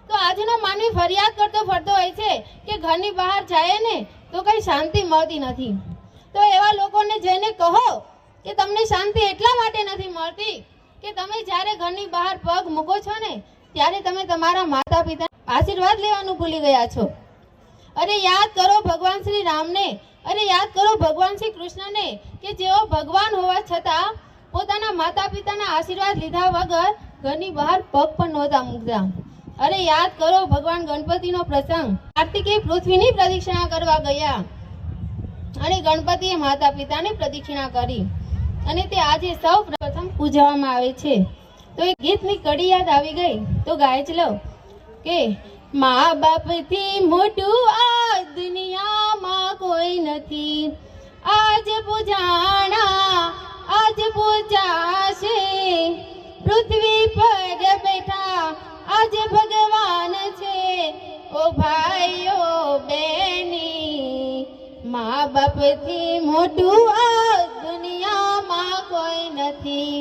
તો આજનો માનવી ફરિયાદ કરતો ફરતો હોય છે કે ઘરની બહાર જાય ને તો કઈ શાંતિ મળતી નથી. તો એવા લોકોને જઈને કહો કે તમને શાંતિ એટલા માટે નથી મળતી કે તમે જ્યારે ઘરની બહાર પગ મૂકો છો ને ત્યારે તમે તમારા માતા પિતા આશીર્વાદ લેવાનું ભૂલી ગયા છો. અરે યાદ કરો ભગવાન શ્રી રામને, અરે યાદ કરો ભગવાન શ્રી કૃષ્ણને કે જેઓ ભગવાન હોવા છતાં પોતાના માતા પિતાના આશીર્વાદ લીધા વગર ઘરની બહાર પગ પણ નહોતા મૂકતા. અરે યાદ કરો ભગવાન ગણપતિનો પ્રસંગ. કાર્તિકેય પૃથ્વીની પ્રદક્ષિણા કરવા ગયા અને ગણપતિએ માતા પિતાની પ્રદક્ષિણા કરી અને તે આજે સૌ પ્રથમ પૂજવામાં આવે છે. તો એ ગીતની કડી યાદ આવી ગઈ તો ગાય જ લો કે મા બાપથી મોટું આ દુનિયામાં કોઈ નથી, આજ પૂજાણા આજ પૂજાશે, પૃથ્વી પર બેઠા આજે ભગવાન છે. ઓ ભાઈઓ બેની મા બાપથી મોટું આ દુનિયામાં કોઈ નથી.